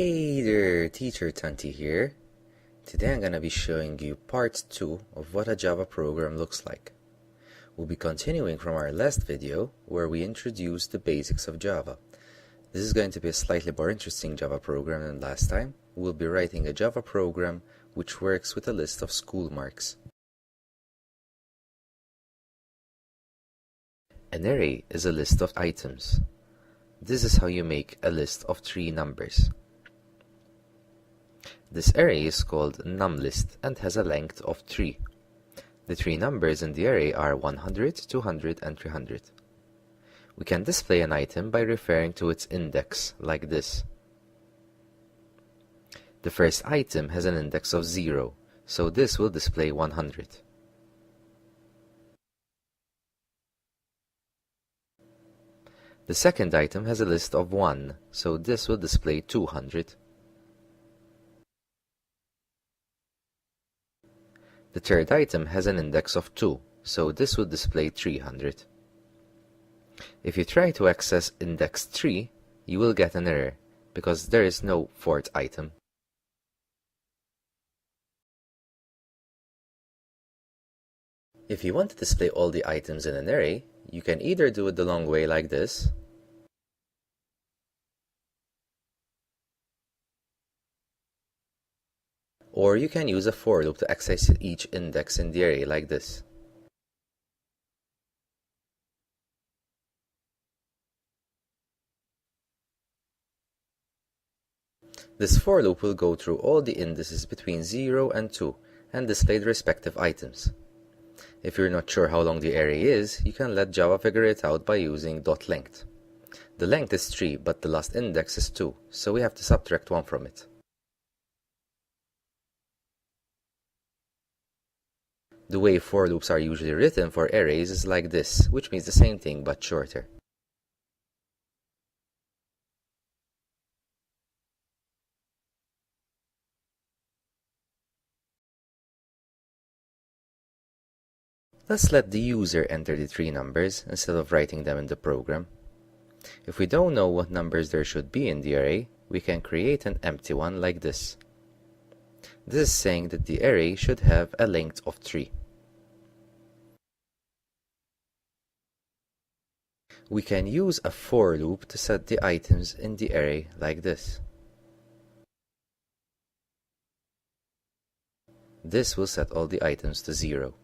Hey there, Teacher Tanti here. Today I'm going to be showing you part 2 of what a Java program looks like. We'll be continuing from our last video where we introduced the basics of Java. This is going to be a slightly more interesting Java program than last time. We'll be writing a Java program which works with a list of school marks. An array is a list of items. This is how you make a list of 3 numbers. This array is called numList and has a length of 3. The 3 numbers in the array are 100, 200, and 300. We can display an item by referring to its index, like this. The first item has an index of 0, so this will display 100. The second item has a list of 1, so this will display 200. The third item has an index of 2, so this will display 300. If you try to access index 3, you will get an error, because there is no fourth item. If you want to display all the items in an array, you can either do it the long way like this, or you can use a for loop to access each index in the array like this. This for loop will go through all the indices between 0 and 2 and display the respective items. If you're not sure how long the array is, you can let Java figure it out by using .length. The length is 3, but the last index is 2, so we have to subtract 1 from it. The way for loops are usually written for arrays is like this, which means the same thing but shorter. Let's let the user enter the 3 numbers instead of writing them in the program. If we don't know what numbers there should be in the array, we can create an empty one like this. This is saying that the array should have a length of 3. We can use a for loop to set the items in the array like this. This will set all the items to 0.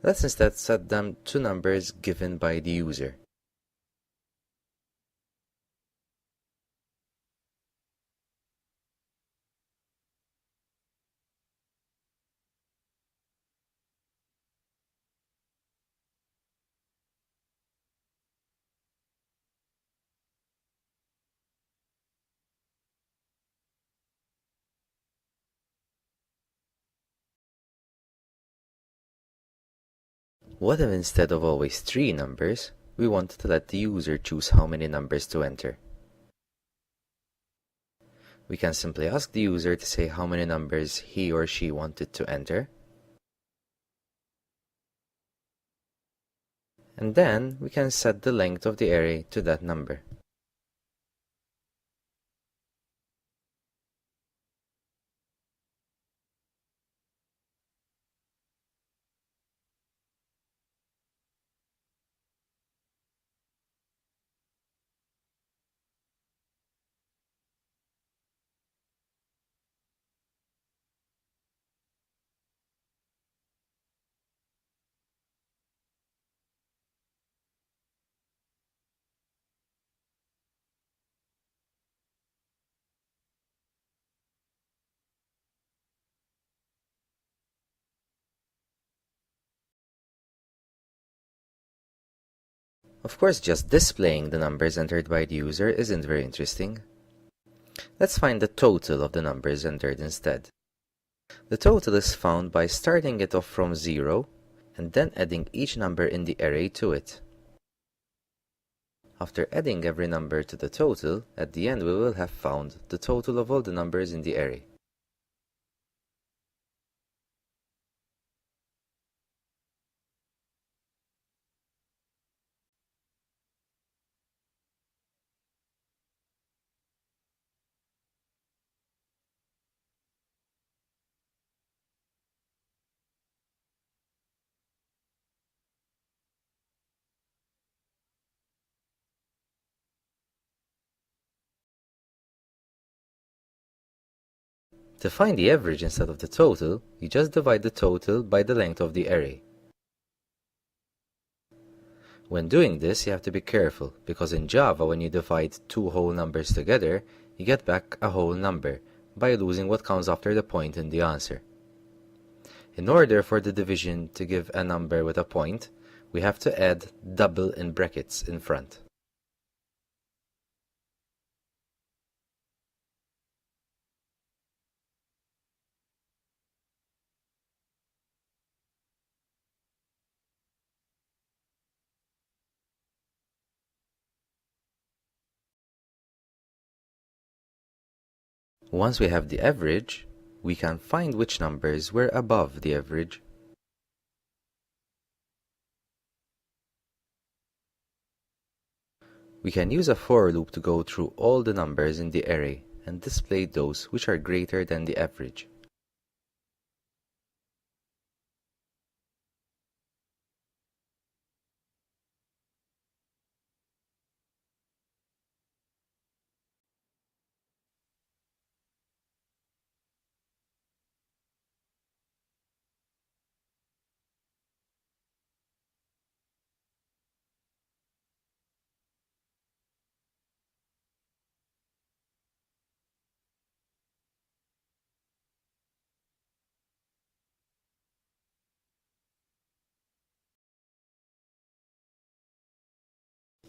Let's instead set them to numbers given by the user. What if instead of always 3 numbers, we wanted to let the user choose how many numbers to enter? We can simply ask the user to say how many numbers he or she wanted to enter, and then we can set the length of the array to that number. Of course, just displaying the numbers entered by the user isn't very interesting. Let's find the total of the numbers entered instead. The total is found by starting it off from 0 and then adding each number in the array to it. After adding every number to the total, at the end we will have found the total of all the numbers in the array. To find the average instead of the total, you just divide the total by the length of the array. When doing this, you have to be careful, because in Java, when you divide two whole numbers together, you get back a whole number by losing what comes after the point in the answer. In order for the division to give a number with a point, we have to add double in brackets in front. Once we have the average, we can find which numbers were above the average. We can use a for loop to go through all the numbers in the array and display those which are greater than the average.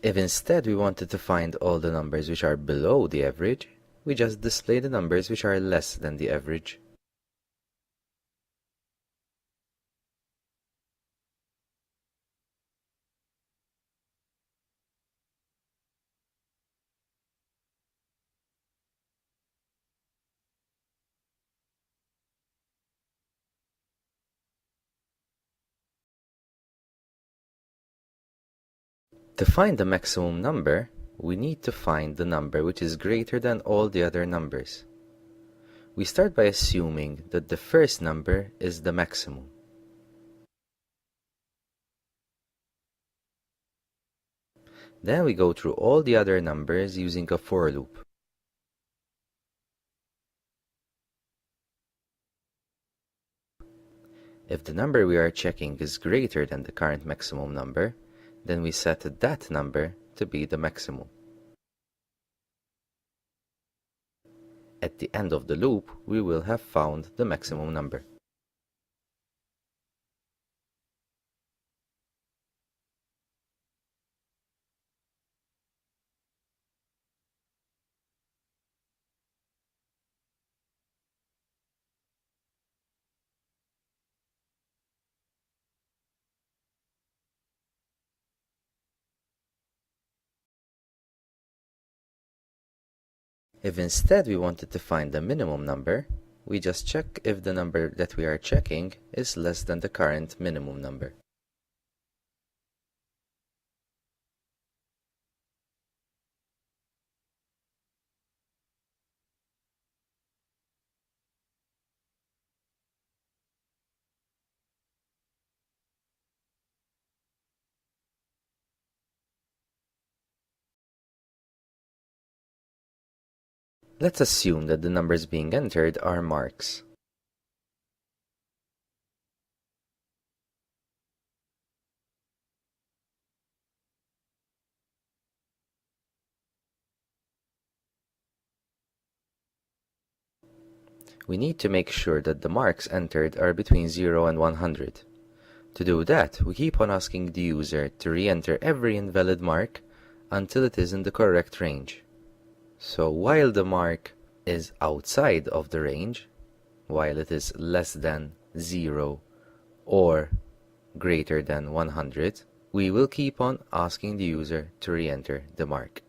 If instead we wanted to find all the numbers which are below the average, we just display the numbers which are less than the average. To find the maximum number, we need to find the number which is greater than all the other numbers. We start by assuming that the first number is the maximum. Then we go through all the other numbers using a for loop. If the number we are checking is greater than the current maximum number, then we set that number to be the maximum. At the end of the loop, we will have found the maximum number. If instead we wanted to find the minimum number, we just check if the number that we are checking is less than the current minimum number. Let's assume that the numbers being entered are marks. We need to make sure that the marks entered are between 0 and 100. To do that, we keep on asking the user to re-enter every invalid mark until it is in the correct range. So while the mark is outside of the range, while it is less than 0 or greater than 100, we will keep on asking the user to re-enter the mark.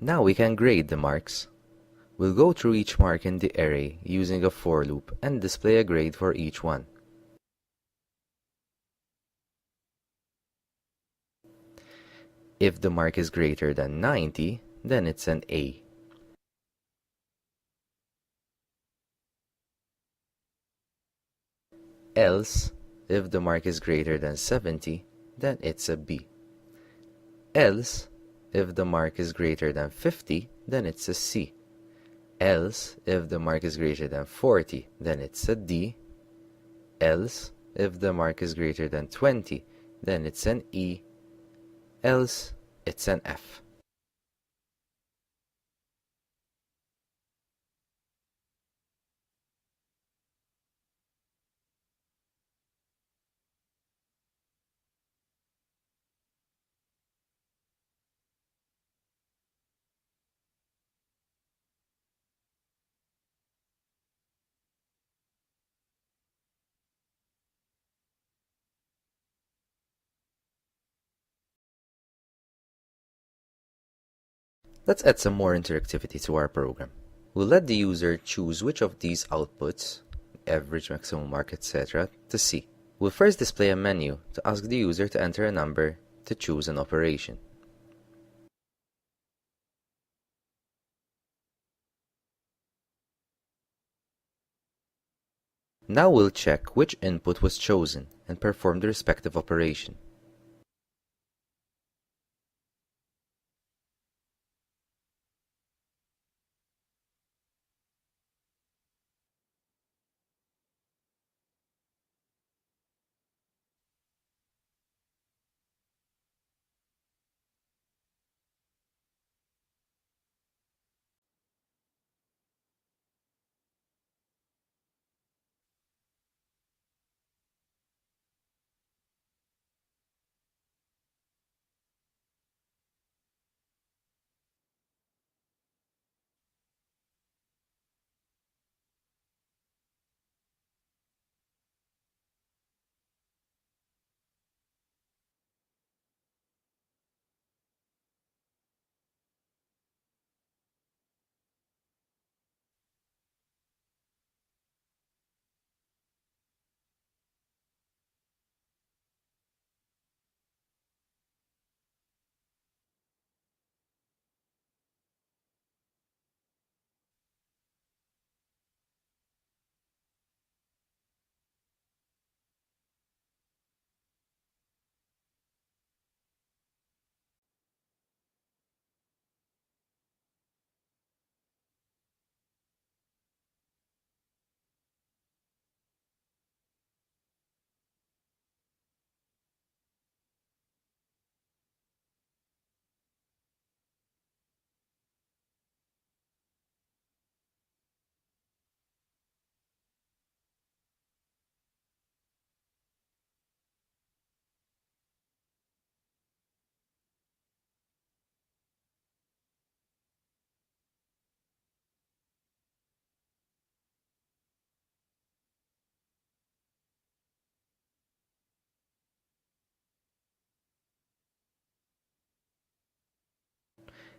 Now we can grade the marks. We'll go through each mark in the array using a for loop and display a grade for each one. If the mark is greater than 90, then it's an A. Else, if the mark is greater than 70, then it's a B. Else, if the mark is greater than 50, then it's a C. Else, if the mark is greater than 40, then it's a D. Else, if the mark is greater than 20, then it's an E. Else, it's an F. Let's add some more interactivity to our program. We'll let the user choose which of these outputs, average, maximum, mark, etc., to see. We'll first display a menu to ask the user to enter a number to choose an operation. Now we'll check which input was chosen and perform the respective operation.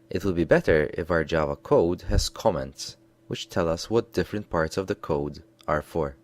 It will be better if our Java code has comments, which tell us what different parts of the code are for.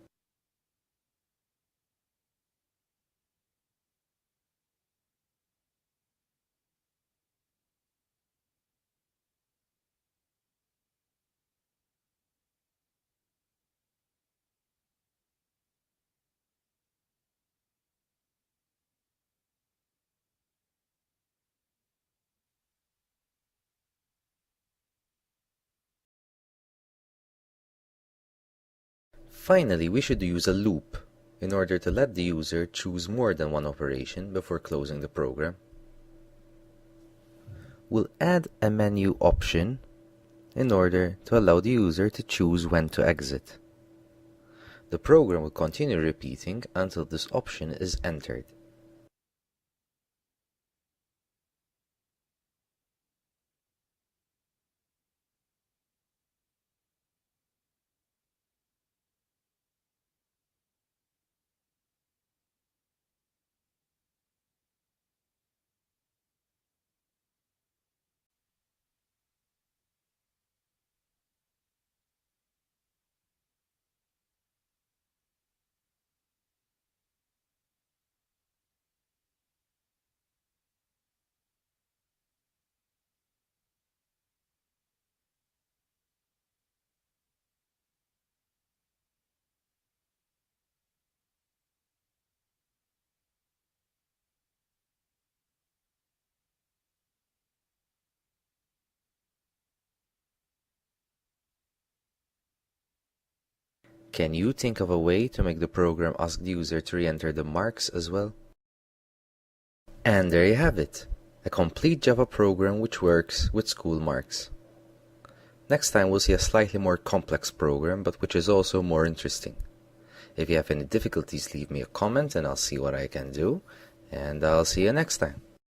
Finally, we should use a loop in order to let the user choose more than one operation before closing the program. We'll add a menu option in order to allow the user to choose when to exit. The program will continue repeating until this option is entered. Can you think of a way to make the program ask the user to re-enter the marks as well? And there you have it, a complete Java program which works with school marks. Next time we'll see a slightly more complex program, but which is also more interesting. If you have any difficulties, leave me a comment and I'll see what I can do, and I'll see you next time.